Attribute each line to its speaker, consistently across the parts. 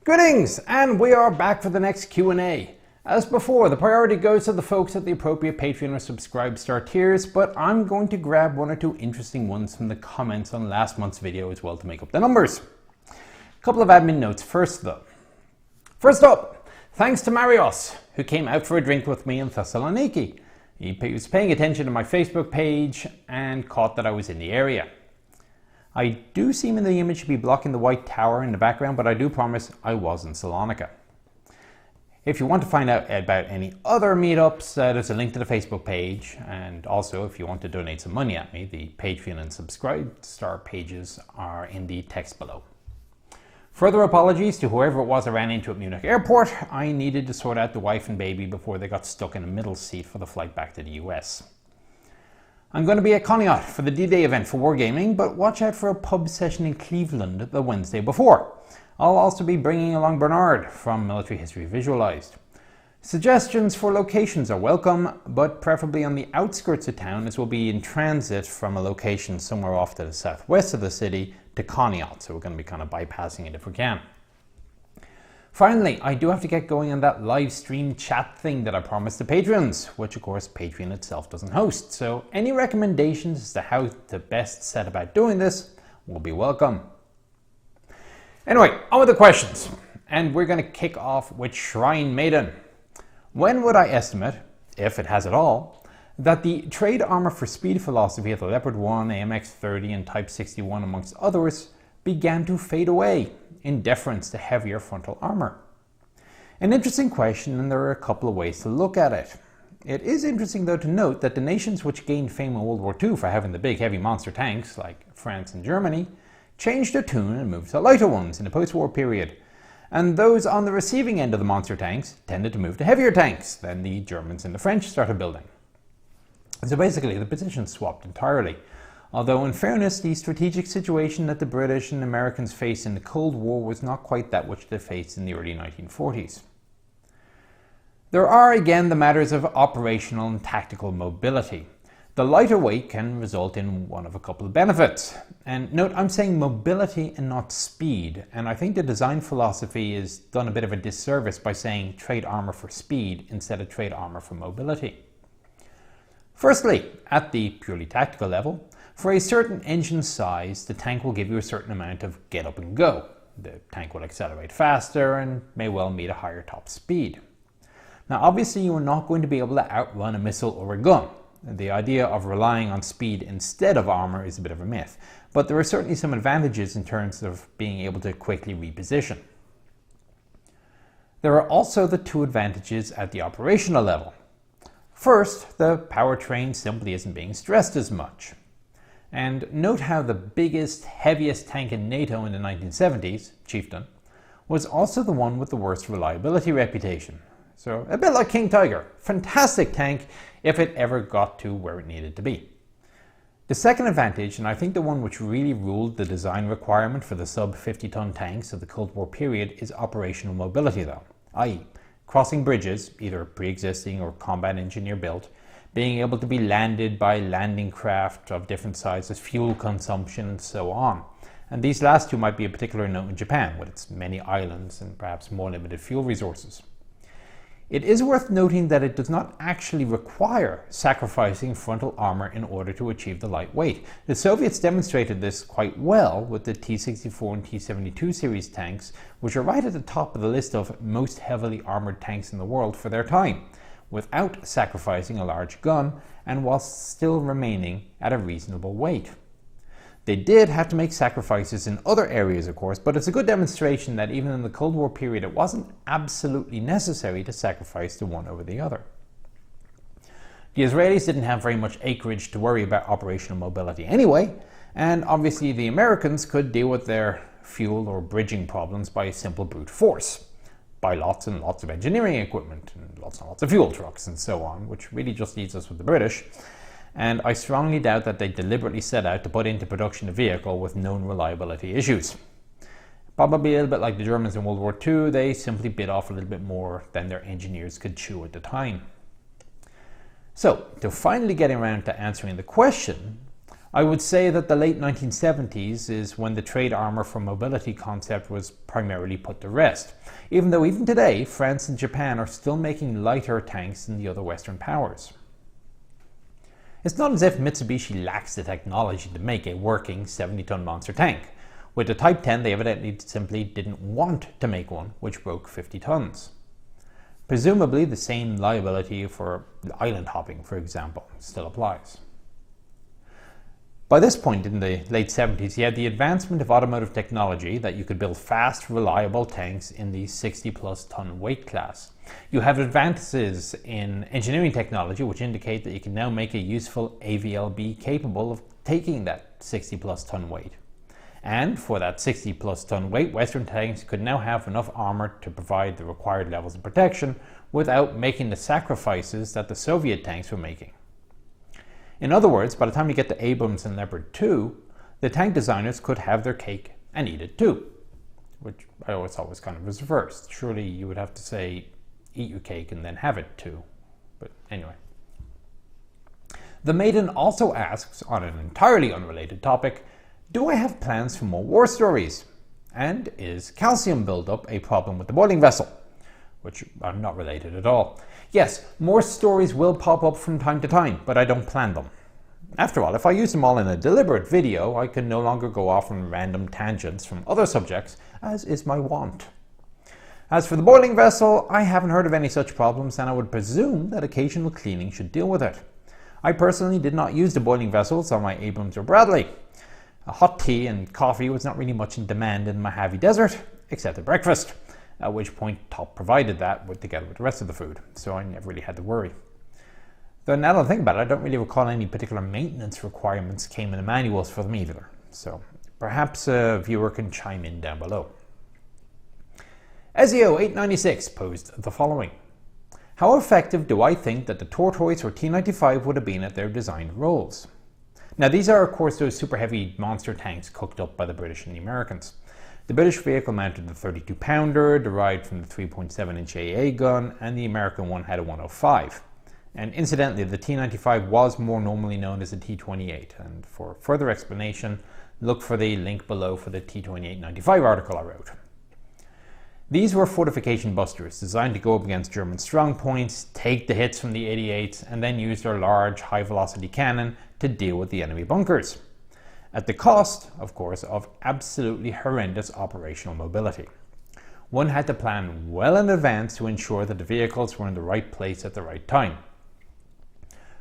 Speaker 1: Greetings, and we are back for the next Q&A. As before, the priority goes to the folks at the appropriate Patreon or Subscribe Star tiers, but I'm going to grab one or two interesting ones from the comments on last month's video as well to make up the numbers. A couple of admin notes first though. First up, thanks to Marios, who came out for a drink with me in Thessaloniki. He was paying attention to my Facebook page and caught that I was in the area. I do seem in the image to be blocking the white tower in the background, but I do promise I was in Salonika. If you want to find out about any other meetups, there's a link to the Facebook page, and also if you want to donate some money at me, the Patreon and Subscribe Star pages are in the text below. Further apologies to whoever it was I ran into at Munich Airport. I needed to sort out the wife and baby before they got stuck in the middle seat for the flight back to the US. I'm going to be at Conneaut for the D-Day event for Wargaming, but watch out for a pub session in Cleveland the Wednesday before. I'll also be bringing along Bernard from Military History Visualized. Suggestions for locations are welcome, but preferably on the outskirts of town, as we'll be in transit from a location somewhere off to the southwest of the city to Conneaut, so we're going to be kind of bypassing it if we can. Finally, I do have to get going on that live stream chat thing that I promised the patrons, which of course Patreon itself doesn't host. So any recommendations as to how to best set about doing this will be welcome. Anyway, on with the questions. And we're going to kick off with Shrine Maiden. When would I estimate, if it has at all, that the trade armor for speed philosophy of the Leopard 1, AMX 30 and Type 61 amongst others began to fade away in deference to heavier frontal armor? An interesting question, and there are a couple of ways to look at it. It is interesting though to note that the nations which gained fame in World War II for having the big heavy monster tanks, like France and Germany, changed their tune and moved to lighter ones in the post-war period. And those on the receiving end of the monster tanks tended to move to heavier tanks than the Germans and the French started building. So basically the positions swapped entirely. Although in fairness, the strategic situation that the British and Americans faced in the Cold War was not quite that which they faced in the early 1940s. There are again the matters of operational and tactical mobility. The lighter weight can result in one of a couple of benefits. And note, I'm saying mobility and not speed, and I think the design philosophy is done a bit of a disservice by saying trade armor for speed instead of trade armor for mobility. Firstly, at the purely tactical level, for a certain engine size, the tank will give you a certain amount of get up and go. The tank will accelerate faster and may well meet a higher top speed. Now obviously you are not going to be able to outrun a missile or a gun. The idea of relying on speed instead of armor is a bit of a myth, but there are certainly some advantages in terms of being able to quickly reposition. There are also the two advantages at the operational level. First, the powertrain simply isn't being stressed as much. And note how the biggest, heaviest tank in NATO in the 1970s, Chieftain, was also the one with the worst reliability reputation. So a bit like King Tiger, fantastic tank if it ever got to where it needed to be. The second advantage, and I think the one which really ruled the design requirement for the sub 50-ton tanks of the Cold War period, is operational mobility though, i.e. crossing bridges, either pre-existing or combat engineer built, being able to be landed by landing craft of different sizes, fuel consumption, and so on. And these last two might be a particular note in Japan, with its many islands and perhaps more limited fuel resources. It is worth noting that it does not actually require sacrificing frontal armor in order to achieve the light weight. The Soviets demonstrated this quite well with the T-64 and T-72 series tanks, which are right at the top of the list of most heavily armored tanks in the world for their time, without sacrificing a large gun and while still remaining at a reasonable weight. They did have to make sacrifices in other areas, of course, but it's a good demonstration that even in the Cold War period, it wasn't absolutely necessary to sacrifice the one over the other. The Israelis didn't have very much acreage to worry about operational mobility anyway, and obviously the Americans could deal with their fuel or bridging problems by simple brute force. Buy lots and lots of engineering equipment and lots of fuel trucks and so on, which really just leaves us with the British. And I strongly doubt that they deliberately set out to put into production a vehicle with known reliability issues. Probably a little bit like the Germans in World War II, they simply bit off a little bit more than their engineers could chew at the time. So, to finally get around to answering the question, I would say that the late 1970s is when the trade armour for mobility concept was primarily put to rest, even though even today France and Japan are still making lighter tanks than the other Western powers. It's not as if Mitsubishi lacks the technology to make a working 70-ton monster tank. With the Type 10 they evidently simply didn't want to make one which broke 50 tons. Presumably the same liability for island hopping, for example, still applies. By this point in the late 70s, you had the advancement of automotive technology that you could build fast, reliable tanks in the 60-plus ton weight class. You have advances in engineering technology which indicate that you can now make a useful AVLB capable of taking that 60-plus ton weight. And for that 60-plus ton weight, Western tanks could now have enough armor to provide the required levels of protection without making the sacrifices that the Soviet tanks were making. In other words, by the time you get to Abrams and Leopard 2, the tank designers could have their cake and eat it too, which I always thought was kind of reversed. Surely you would have to say, eat your cake and then have it too. But anyway. The Maiden also asks, on an entirely unrelated topic, do I have plans for more war stories? And is calcium buildup a problem with the boiling vessel? Which are not related at all. Yes, more stories will pop up from time to time, but I don't plan them. After all, if I use them all in a deliberate video, I can no longer go off on random tangents from other subjects, as is my wont. As for the boiling vessel, I haven't heard of any such problems, and I would presume that occasional cleaning should deal with it. I personally did not use the boiling vessels on my Abrams or Bradley. A hot tea and coffee was not really much in demand in the Mojave Desert, except at breakfast. At which point Top provided that together with the rest of the food, so I never really had to worry. Though now that I think about it, I don't really recall any particular maintenance requirements came in the manuals for them either, so perhaps a viewer can chime in down below. Ezio896 posed the following. How effective do I think that the Tortoise or T95 would have been at their designed roles? Now these are of course those super heavy monster tanks cooked up by the British and the Americans. The British vehicle mounted the 32-pounder, derived from the 3.7-inch AA gun, and the American one had a 105. And incidentally, the T95 was more normally known as the T28, and for further explanation, look for the link below for the T2895 article I wrote. These were fortification busters, designed to go up against German strongpoints, take the hits from the 88s, and then use their large, high-velocity cannon to deal with the enemy bunkers. At the cost, of course, of absolutely horrendous operational mobility. One had to plan well in advance to ensure that the vehicles were in the right place at the right time.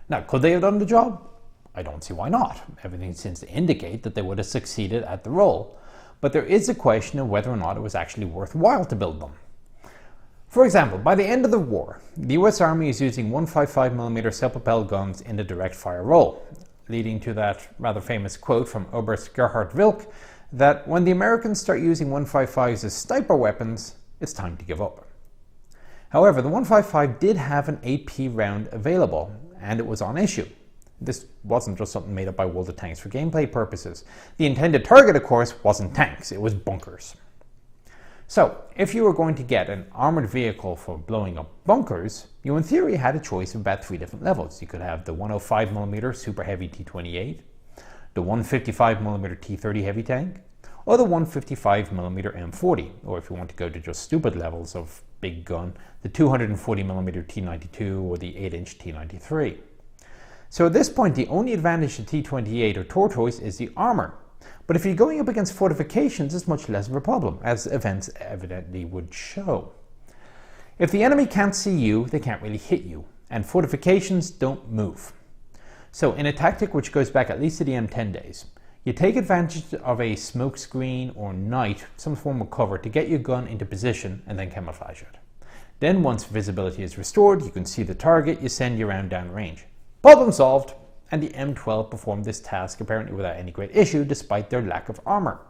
Speaker 1: Now, could they have done the job? I don't see why not. Everything seems to indicate that they would have succeeded at the role, but there is a question of whether or not it was actually worthwhile to build them. For example, by the end of the war, the US Army is using 155mm self-propelled guns in the direct fire role, leading to that rather famous quote from Oberst Gerhard Wilk that when the Americans start using 155s as sniper weapons, it's time to give up. However, the 155 did have an AP round available, and it was on issue. This wasn't just something made up by World of Tanks for gameplay purposes. The intended target, of course, wasn't tanks, it was bunkers. So, if you were going to get an armored vehicle for blowing up bunkers, you in theory had a choice of about 3 different levels. You could have the 105mm super heavy T28, the 155mm T30 heavy tank, or the 155mm M40, or if you want to go to just stupid levels of big gun, the 240mm T92 or the 8-inch T93. So at this point, the only advantage to T28 or Tortoise is the armor. But if you're going up against fortifications, it's much less of a problem, as events evidently would show. If the enemy can't see you, they can't really hit you, and fortifications don't move. So in a tactic which goes back at least to the M10 days, you take advantage of a smoke screen or night, some form of cover, to get your gun into position and then camouflage it. Then once visibility is restored, you can see the target, you send your round downrange. Problem solved! And the M12 performed this task apparently without any great issue despite their lack of armor.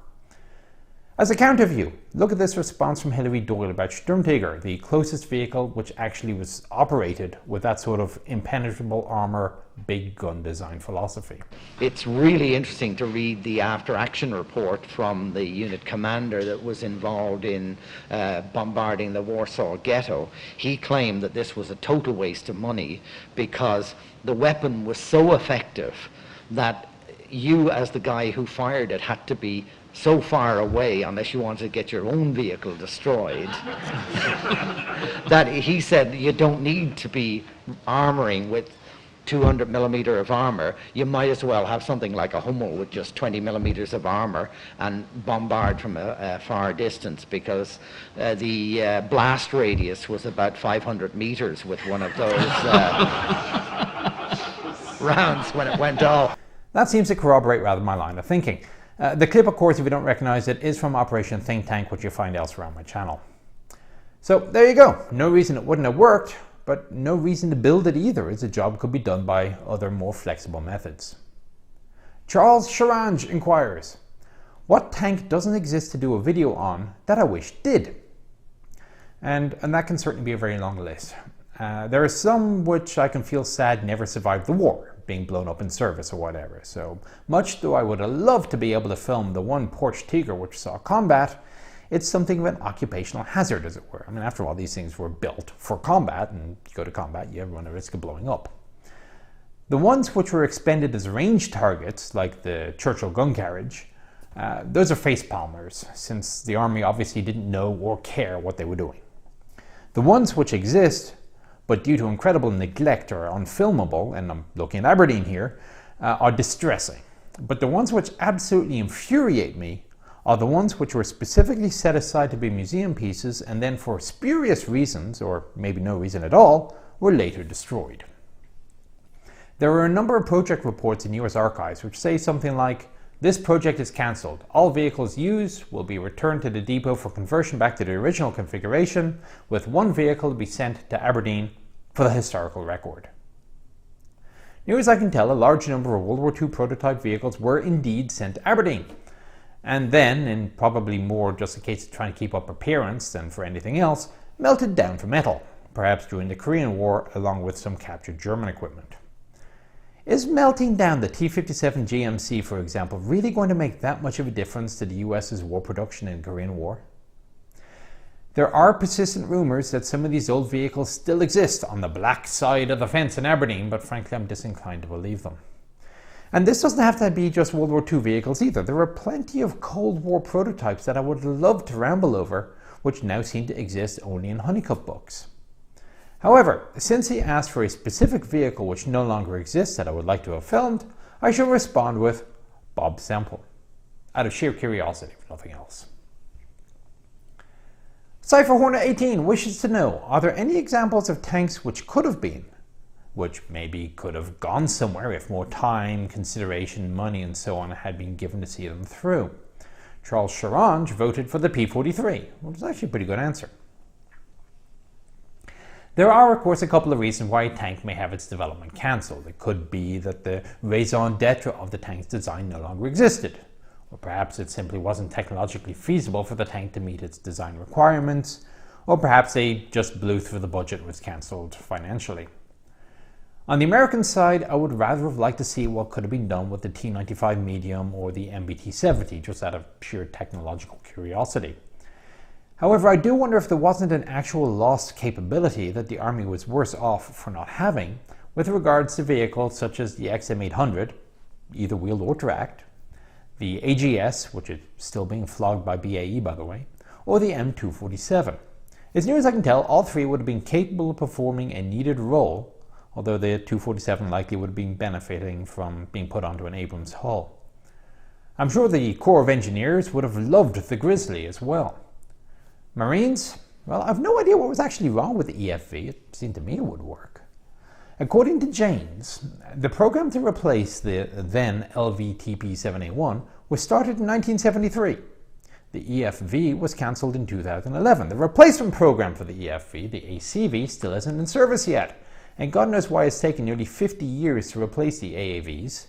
Speaker 1: As a counter view, look at this response from Hilary Doyle about Sturmtiger, the closest vehicle which actually was operated with that sort of impenetrable armor, big gun design philosophy.
Speaker 2: It's really interesting to read the after-action report from the unit commander that was involved in bombarding the Warsaw Ghetto. He claimed that this was a total waste of money because the weapon was so effective that you, as the guy who fired it, had to be so far away, unless you wanted to get your own vehicle destroyed, that he said you don't need to be armoring with 200 millimeter of armor. You might as well have something like a Hummel with just 20 millimeters of armor and bombard from a far distance, because the blast radius was about 500 meters with one of those rounds when it went off.
Speaker 1: That seems to corroborate rather my line of thinking. The clip, of course, if you don't recognize it, is from Operation Think Tank, which you'll find elsewhere on my channel. So there you go. No reason it wouldn't have worked, but no reason to build it either, as the job could be done by other more flexible methods. Charles Charange inquires, what tank doesn't exist to do a video on that I wish did? And that can certainly be a very long list. There are some which I can feel sad never survived the war, being blown up in service or whatever. So much though I would have loved to be able to film the one Porsche Tiger which saw combat, it's something of an occupational hazard, as it were. I mean, after all, these things were built for combat, and you go to combat, you run a risk of blowing up. The ones which were expended as range targets, like the Churchill gun carriage, those are face palmers, since the army obviously didn't know or care what they were doing. The ones which exist, but due to incredible neglect are unfilmable, and I'm looking at Aberdeen here, are distressing. But the ones which absolutely infuriate me are the ones which were specifically set aside to be museum pieces and then for spurious reasons, or maybe no reason at all, were later destroyed. There are a number of project reports in US archives which say something like, this project is cancelled. All vehicles used will be returned to the depot for conversion back to the original configuration, with one vehicle to be sent to Aberdeen for the historical record. Near as I can tell, a large number of World War II prototype vehicles were indeed sent to Aberdeen, and then, in probably more just a case of trying to keep up appearance than for anything else, melted down to metal, perhaps during the Korean War along with some captured German equipment. Is melting down the T-57 GMC, for example, really going to make that much of a difference to the US's war production in the Korean War? There are persistent rumours that some of these old vehicles still exist on the black side of the fence in Aberdeen, but frankly I'm disinclined to believe them. And this doesn't have to be just World War II vehicles either. There are plenty of Cold War prototypes that I would love to ramble over, which now seem to exist only in Honeycutt books. However, since he asked for a specific vehicle which no longer exists that I would like to have filmed, I shall respond with Bob Semple, out of sheer curiosity, if nothing else. Cypher Hornet 18 wishes to know, are there any examples of tanks which could have been, which maybe could have gone somewhere if more time, consideration, money and so on had been given to see them through? Charles Charange voted for the P-43, which is actually a pretty good answer. There are, of course, a couple of reasons why a tank may have its development cancelled. It could be that the raison d'etre of the tank's design no longer existed, or perhaps it simply wasn't technologically feasible for the tank to meet its design requirements, or perhaps they just blew through the budget and was cancelled financially. On the American side, I would rather have liked to see what could have been done with the T95 medium or the MBT-70, just out of sheer technological curiosity. However, I do wonder if there wasn't an actual lost capability that the Army was worse off for not having with regards to vehicles such as the XM800, either wheeled or tracked, the AGS, which is still being flogged by BAE by the way, or the M247. As near as I can tell, all three would have been capable of performing a needed role, although the 247 likely would have been benefiting from being put onto an Abrams hull. I'm sure the Corps of Engineers would have loved the Grizzly as well. Marines? Well, I've no idea what was actually wrong with the EFV. It seemed to me it would work. According to Janes, the program to replace the then LVTP-7A1 was started in 1973. The EFV was cancelled in 2011. The replacement program for the EFV, the ACV, still isn't in service yet, and God knows why it's taken nearly 50 years to replace the AAVs.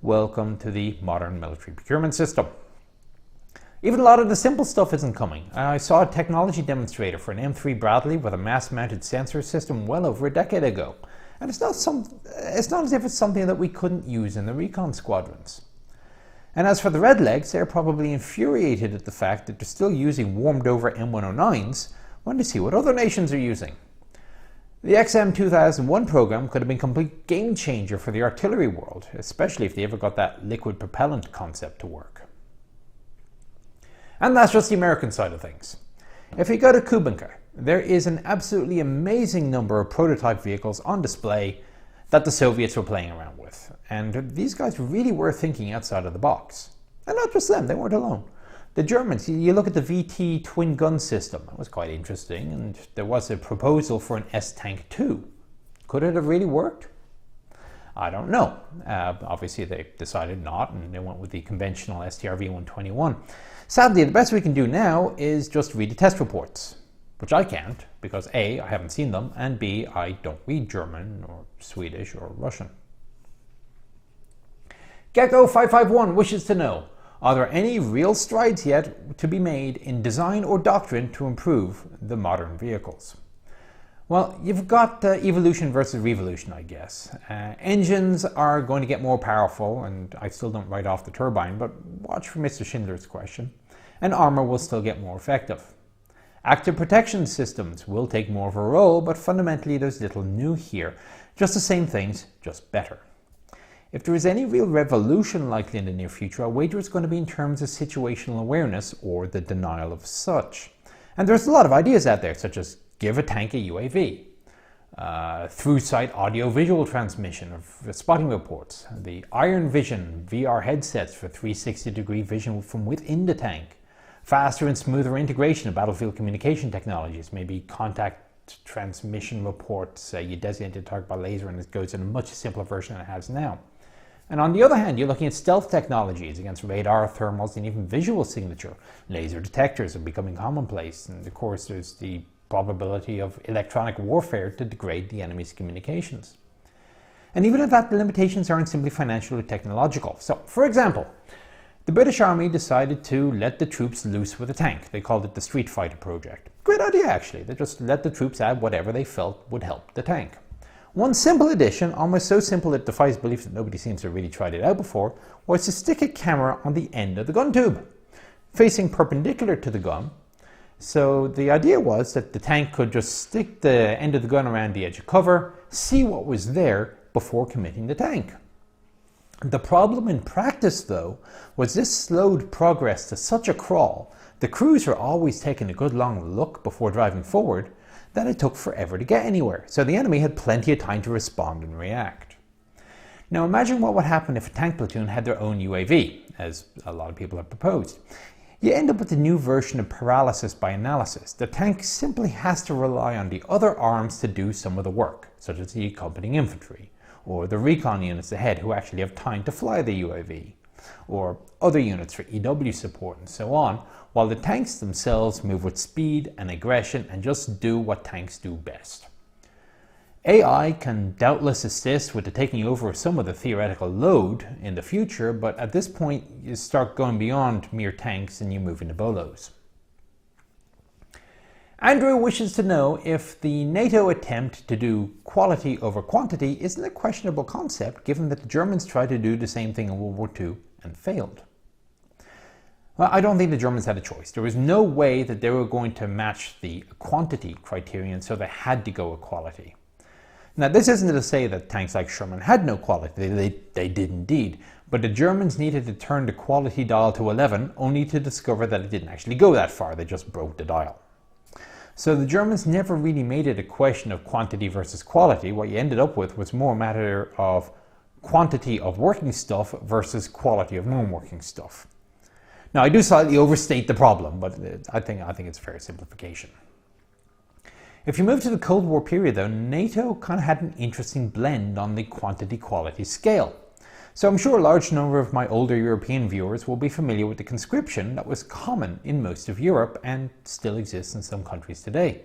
Speaker 1: Welcome to the modern military procurement system. Even a lot of the simple stuff isn't coming. I saw a technology demonstrator for an M3 Bradley with a mass-mounted sensor system well over a decade ago, and it's not as if it's something that we couldn't use in the recon squadrons. And as for the Redlegs, they're probably infuriated at the fact that they're still using warmed-over M109s when they see what other nations are using. The XM2001 program could have been a complete game changer for the artillery world, especially if they ever got that liquid propellant concept to work. And that's just the American side of things. If you go to Kubinka, there is an absolutely amazing number of prototype vehicles on display that the Soviets were playing around with. And these guys really were thinking outside of the box. And not just them, they weren't alone. The Germans, you look at the VT twin gun system, that was quite interesting, and there was a proposal for an S-Tank 2. Could it have really worked? I don't know. Obviously they decided not, and they went with the conventional STRV-121. Sadly, the best we can do now is just read the test reports, which I can't, because A, I haven't seen them, and B, I don't read German or Swedish or Russian. Gecko551 wishes to know, are there any real strides yet to be made in design or doctrine to improve the modern vehicles? Well, you've got evolution versus revolution, I guess. Engines are going to get more powerful, and I still don't write off the turbine, but watch for Mr. Schindler's question. And armor will still get more effective. Active protection systems will take more of a role, but fundamentally there's little new here. Just the same things, just better. If there is any real revolution likely in the near future, I wager it's going to be in terms of situational awareness or the denial of such. And there's a lot of ideas out there, such as give a tank a UAV, through-sight audio-visual transmission of spotting reports, the Iron Vision VR headsets for 360-degree vision from within the tank, faster and smoother integration of battlefield communication technologies, maybe contact transmission reports, you designate the target by laser and it goes in a much simpler version than it has now. And on the other hand, you're looking at stealth technologies against radar, thermals, and even visual signature. Laser detectors are becoming commonplace, and of course there's the probability of electronic warfare to degrade the enemy's communications. And even at that, the limitations aren't simply financial or technological. So, for example, the British Army decided to let the troops loose with a tank. They called it the Street Fighter project. Great idea, actually. They just let the troops add whatever they felt would help the tank. One simple addition, almost so simple it defies belief that nobody seems to have really tried it out before, was to stick a camera on the end of the gun tube, facing perpendicular to the gun. So the idea was that the tank could just stick the end of the gun around the edge of cover, see what was there before committing the tank. The problem in practice, though, was this slowed progress to such a crawl. The crews were always taking a good long look before driving forward, that it took forever to get anywhere, so the enemy had plenty of time to respond and react. Now imagine what would happen if a tank platoon had their own UAV, as a lot of people have proposed. You end up with a new version of paralysis by analysis. The tank simply has to rely on the other arms to do some of the work, such as the accompanying infantry, or the recon units ahead who actually have time to fly the UAV, or other units for EW support and so on, while the tanks themselves move with speed and aggression and just do what tanks do best. AI can doubtless assist with the taking over of some of the theoretical load in the future, but at this point you start going beyond mere tanks and you move into bolos. Andrew wishes to know if the NATO attempt to do quality over quantity isn't a questionable concept, given that the Germans tried to do the same thing in World War II and failed. Well, I don't think the Germans had a choice. There was no way that they were going to match the quantity criterion, so they had to go with quality. Now, this isn't to say that tanks like Sherman had no quality. They did indeed. But the Germans needed to turn the quality dial to 11, only to discover that it didn't actually go that far. They just broke the dial. So the Germans never really made it a question of quantity versus quality. What you ended up with was more a matter of quantity of working stuff versus quality of non-working stuff. Now, I do slightly overstate the problem, but I think it's a fair simplification. If you move to the Cold War period, though, NATO kind of had an interesting blend on the quantity-quality scale. So I'm sure a large number of my older European viewers will be familiar with the conscription that was common in most of Europe and still exists in some countries today.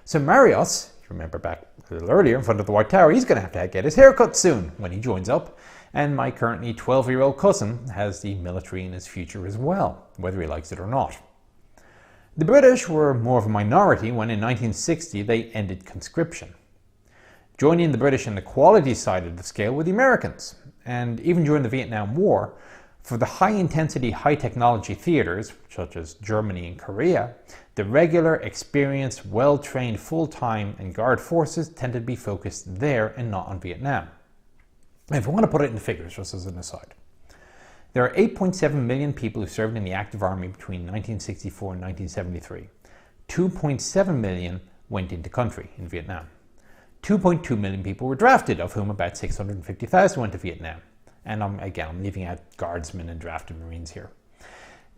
Speaker 1: So Marius, you remember back a little earlier in front of the White Tower, he's going to have to get his hair cut soon when he joins up. And my currently 12-year-old cousin has the military in his future as well, whether he likes it or not. The British were more of a minority when in 1960 they ended conscription. Joining the British on the quality side of the scale were the Americans. And even during the Vietnam War, For the high-intensity, high-technology theaters, such as Germany and Korea, the regular, experienced, well-trained full-time and guard forces tended to be focused there and not on Vietnam. If we want to put it in figures, just as an aside, there are 8.7 million people who served in the active army between 1964 and 1973. 2.7 million went into country in Vietnam. 2.2 million people were drafted, of whom about 650,000 went to Vietnam. And I'm leaving out guardsmen and drafted Marines here.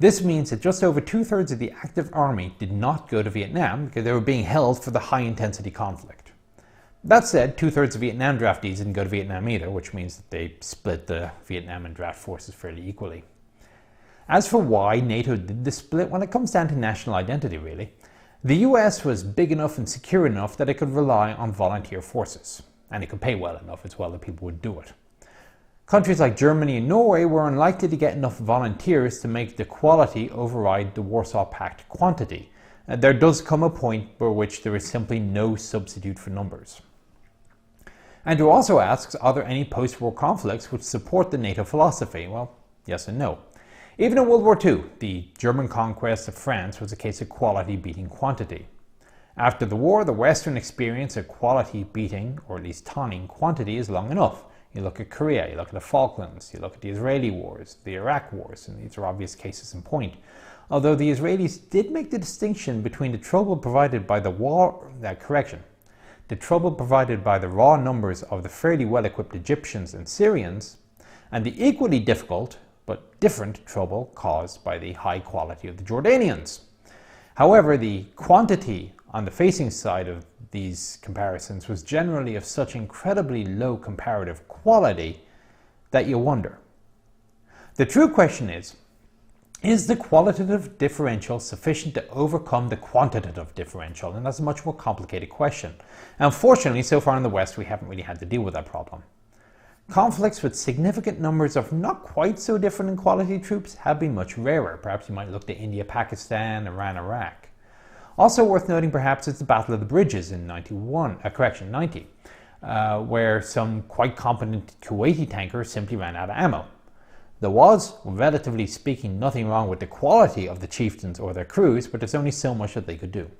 Speaker 1: This means that just over 2/3 of the active army did not go to Vietnam because they were being held for the high-intensity conflict. That said, 2/3 of Vietnam draftees didn't go to Vietnam either, which means that they split the Vietnam and draft forces fairly equally. As for why NATO did the split, well, it comes down to national identity, really. The US was big enough and secure enough that it could rely on volunteer forces, and it could pay well enough as well that people would do it. Countries like Germany and Norway were unlikely to get enough volunteers to make the quality override the Warsaw Pact quantity. There does come a point for which there is simply no substitute for numbers. Andrew also asks, are there any post-war conflicts which support the NATO philosophy? Well, yes and no. Even in World War II, the German conquest of France was a case of quality beating quantity. After the war, the Western experience of quality beating, or at least taunting, quantity is long enough. You look at Korea, you look at the Falklands, you look at the Israeli wars, the Iraq wars, and these are obvious cases in point. Although the Israelis did make the distinction between the trouble provided by the trouble provided by the raw numbers of the fairly well-equipped Egyptians and Syrians, and the equally difficult but different trouble caused by the high quality of the Jordanians. However, the quantity on the facing side of these comparisons was generally of such incredibly low comparative quality that you wonder. The true question is the qualitative differential sufficient to overcome the quantitative differential? And that's a much more complicated question. Unfortunately, so far in the West, we haven't really had to deal with that problem. Conflicts with significant numbers of not quite so different in quality troops have been much rarer. Perhaps you might look to India, Pakistan, Iran, Iraq. Also worth noting perhaps is the Battle of the Bridges in 90, where some quite competent Kuwaiti tankers simply ran out of ammo. There was, relatively speaking, nothing wrong with the quality of the chieftains or their crews, but there's only so much that they could do.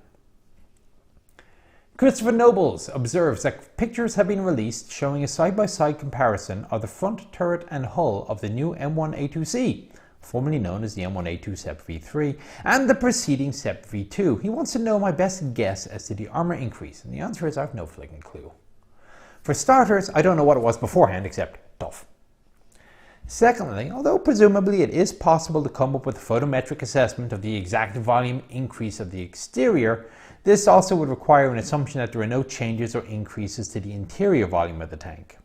Speaker 1: Christopher Nobles observes that pictures have been released showing a side-by-side comparison of the front turret and hull of the new M1A2C, formerly known as the M1A2 SEP V3, and the preceding SEP V2. He wants to know my best guess as to the armor increase, and the answer is I've no fligging clue. For starters, I don't know what it was beforehand except tough. Secondly, although presumably it is possible to come up with a photometric assessment of the exact volume increase of the exterior, this also would require an assumption that there are no changes or increases to the interior volume of the tank.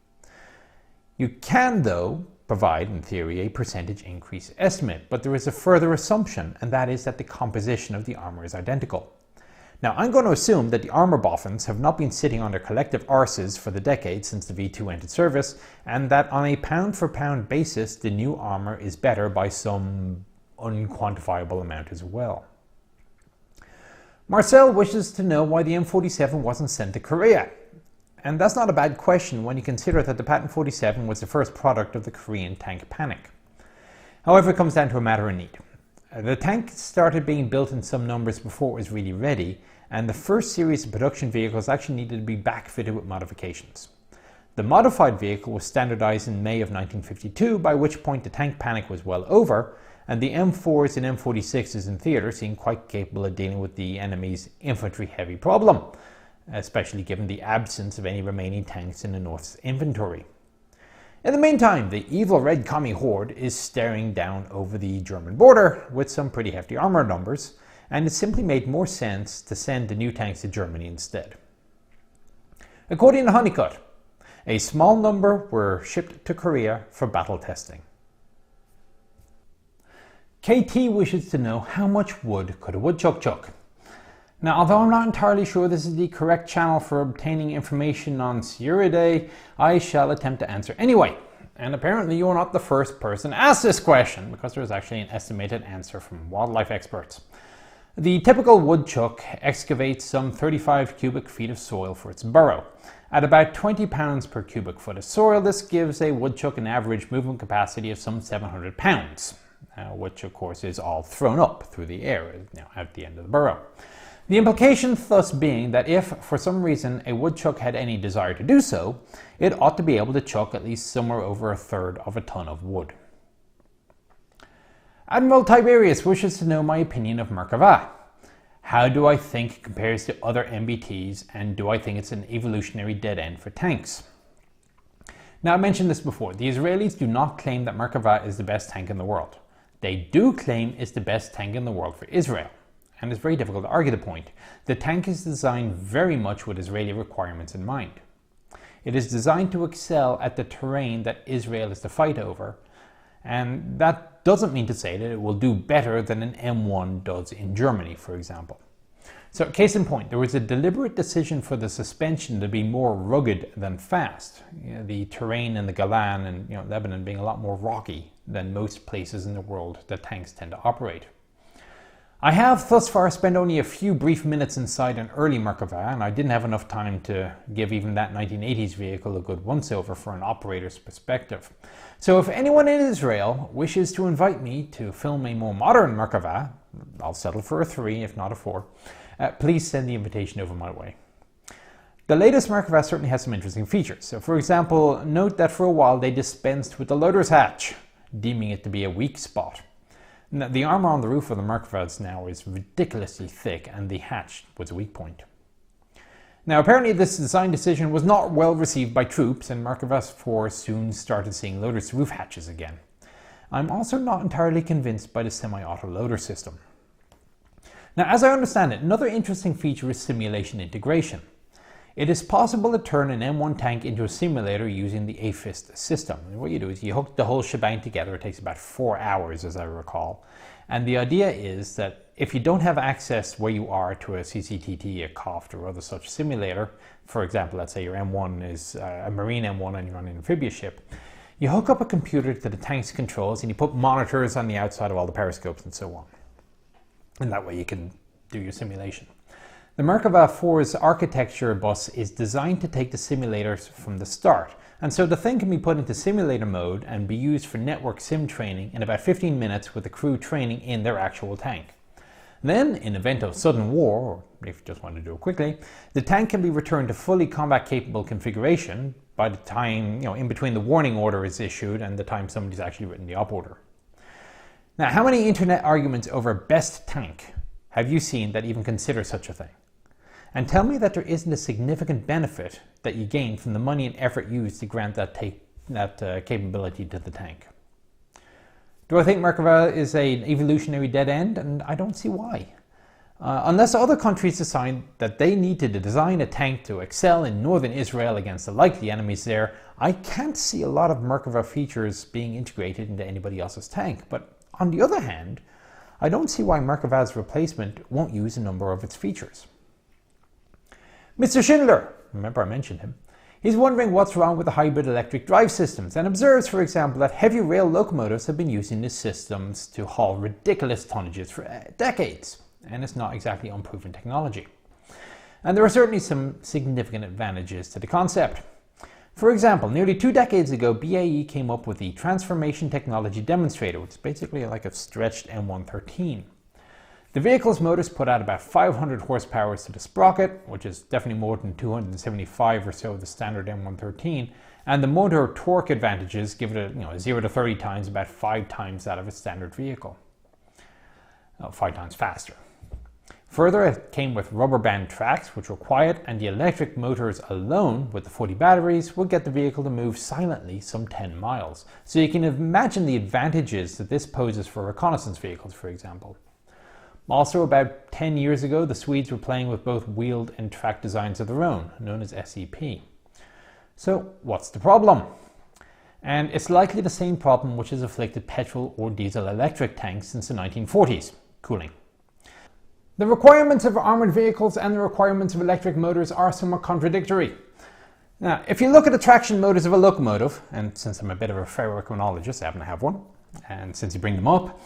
Speaker 1: You can, though, provide, in theory, a percentage increase estimate, but there is a further assumption, and that is that the composition of the armor is identical. Now, I'm going to assume that the armor boffins have not been sitting on their collective arses for the decades since the V2 entered service, and that on a pound-for-pound basis, the new armor is better by some unquantifiable amount as well. Marcel wishes to know why the M47 wasn't sent to Korea. And that's not a bad question when you consider that the Patton 47 was the first product of the Korean tank panic. However, it comes down to a matter of need. The tank started being built in some numbers before it was really ready, and the first series of production vehicles actually needed to be backfitted with modifications. The modified vehicle was standardized in May of 1952, by which point the tank panic was well over, and the M4s and M46s in theater seemed quite capable of dealing with the enemy's infantry-heavy problem, especially given the absence of any remaining tanks in the North's inventory. In the meantime, the evil Red Commie horde is staring down over the German border with some pretty hefty armor numbers, and it simply made more sense to send the new tanks to Germany instead. According to Honeycutt, a small number were shipped to Korea for battle testing. KT wishes to know how much wood could a woodchuck chuck? Now, although I'm not entirely sure this is the correct channel for obtaining information on Sciuridae, I shall attempt to answer anyway. And apparently you are not the first person to ask this question, because there is actually an estimated answer from wildlife experts. The typical woodchuck excavates some 35 cubic feet of soil for its burrow. At about 20 pounds per cubic foot of soil, this gives a woodchuck an average movement capacity of some 700 pounds, which of course is all thrown up through the air at the end of the burrow. The implication thus being that if, for some reason, a woodchuck had any desire to do so, it ought to be able to chuck at least somewhere over a third of a ton of wood. Admiral Tiberius wishes to know my opinion of Merkava. How do I think it compares to other MBTs, and do I think it's an evolutionary dead end for tanks? Now, I mentioned this before. The Israelis do not claim that Merkava is the best tank in the world. They do claim it's the best tank in the world for Israel. And it's very difficult to argue the point. The tank is designed very much with Israeli requirements in mind. It is designed to excel at the terrain that Israel is to fight over, and that doesn't mean to say that it will do better than an M1 does in Germany, for example. So, case in point, there was a deliberate decision for the suspension to be more rugged than fast. The terrain in the Golan and Lebanon being a lot more rocky than most places in the world that tanks tend to operate. I have thus far spent only a few brief minutes inside an early Merkava, and I didn't have enough time to give even that 1980s vehicle a good once-over for an operator's perspective. So if anyone in Israel wishes to invite me to film a more modern Merkava, I'll settle for a 3 if not a 4, please send the invitation over my way. The latest Merkava certainly has some interesting features. So for example, note that for a while they dispensed with the loader's hatch, deeming it to be a weak spot. Now, the armor on the roof of the Merkavas now is ridiculously thick, and the hatch was a weak point. Now, apparently this design decision was not well received by troops, and Merkava 4 soon started seeing loaders' roof hatches again. I'm also not entirely convinced by the semi-auto loader system. Now, as I understand it, another interesting feature is simulation integration. It is possible to turn an M1 tank into a simulator using the AFIST system. And what you do is you hook the whole shebang together. It takes about 4 hours, as I recall. And the idea is that if you don't have access where you are to a CCTT, a COFT, or other such simulator, for example, let's say your M1 is a Marine M1 and you're on an amphibious ship, you hook up a computer to the tank's controls and you put monitors on the outside of all the periscopes and so on. And that way you can do your simulation. The Merkava 4's architecture bus is designed to take the simulators from the start, and so the thing can be put into simulator mode and be used for network sim training in about 15 minutes with the crew training in their actual tank. Then, in event of sudden war, or if you just want to do it quickly, the tank can be returned to fully combat capable configuration by the time, in between the warning order is issued and the time somebody's actually written the op order. Now, how many internet arguments over best tank have you seen that even consider such a thing? And tell me that there isn't a significant benefit that you gain from the money and effort used to grant that capability to the tank. Do I think Merkava is an evolutionary dead end? And I don't see why. Unless other countries decide that they need to design a tank to excel in northern Israel against the likely enemies there, I can't see a lot of Merkava features being integrated into anybody else's tank. But on the other hand, I don't see why Merkava's replacement won't use a number of its features. Mr. Schindler, remember I mentioned him, he's wondering what's wrong with the hybrid electric drive systems and observes, for example, that heavy rail locomotives have been using these systems to haul ridiculous tonnages for decades, and it's not exactly unproven technology. And there are certainly some significant advantages to the concept. For example, nearly 2 decades ago, BAE came up with the Transformation Technology Demonstrator, which is basically like a stretched M113. The vehicle's motors put out about 500 horsepower to the sprocket, which is definitely more than 275 or so of the standard M113, and the motor torque advantages give it a 0 to 30 times about 5 times that of a standard vehicle. 5 times faster. Further, it came with rubber band tracks, which were quiet, and the electric motors alone, with the 40 batteries, would get the vehicle to move silently some 10 miles. So you can imagine the advantages that this poses for reconnaissance vehicles, for example. Also, about 10 years ago, the Swedes were playing with both wheeled and track designs of their own, known as SEP. So, what's the problem? And it's likely the same problem which has afflicted petrol or diesel electric tanks since the 1940s, cooling. The requirements of armoured vehicles and the requirements of electric motors are somewhat contradictory. Now, if you look at the traction motors of a locomotive, and since I'm a bit of a ferroeconologist, I happen to have one, and since you bring them up,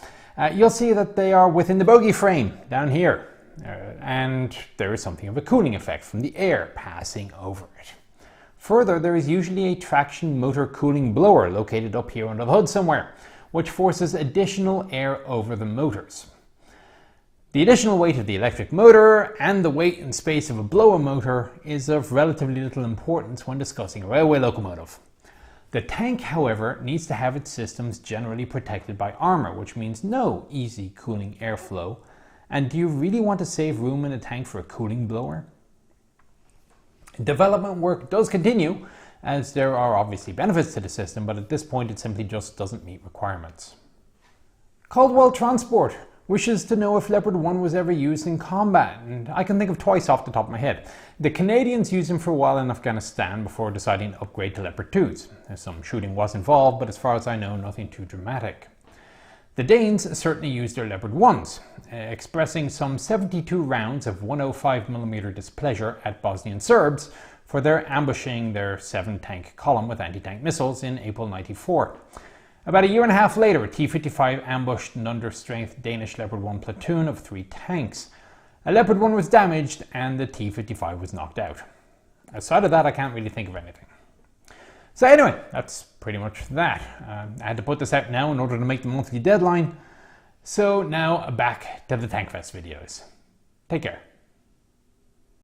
Speaker 1: you'll see that they are within the bogie frame down here, and there is something of a cooling effect from the air passing over it. Further, there is usually a traction motor cooling blower located up here under the hood somewhere, which forces additional air over the motors. The additional weight of the electric motor and the weight and space of a blower motor is of relatively little importance when discussing a railway locomotive. The tank, however, needs to have its systems generally protected by armour, which means no easy cooling airflow. And do you really want to save room in the tank for a cooling blower? Development work does continue, as there are obviously benefits to the system, but at this point it simply just doesn't meet requirements. Caldwell Transport wishes to know if Leopard 1 was ever used in combat, and I can think of twice off the top of my head. The Canadians used them for a while in Afghanistan before deciding to upgrade to Leopard 2s. Some shooting was involved, but as far as I know, nothing too dramatic. The Danes certainly used their Leopard 1s, expressing some 72 rounds of 105mm displeasure at Bosnian Serbs for their ambushing their 7-tank column with anti-tank missiles in April '94. About a year and a half later, a T-55 ambushed an understrength Danish Leopard 1 platoon of 3 tanks. A Leopard 1 was damaged and the T-55 was knocked out. Outside of that, I can't really think of anything. So anyway, that's pretty much that. I had to put this out now in order to make the monthly deadline. So now back to the Tankfest videos. Take care.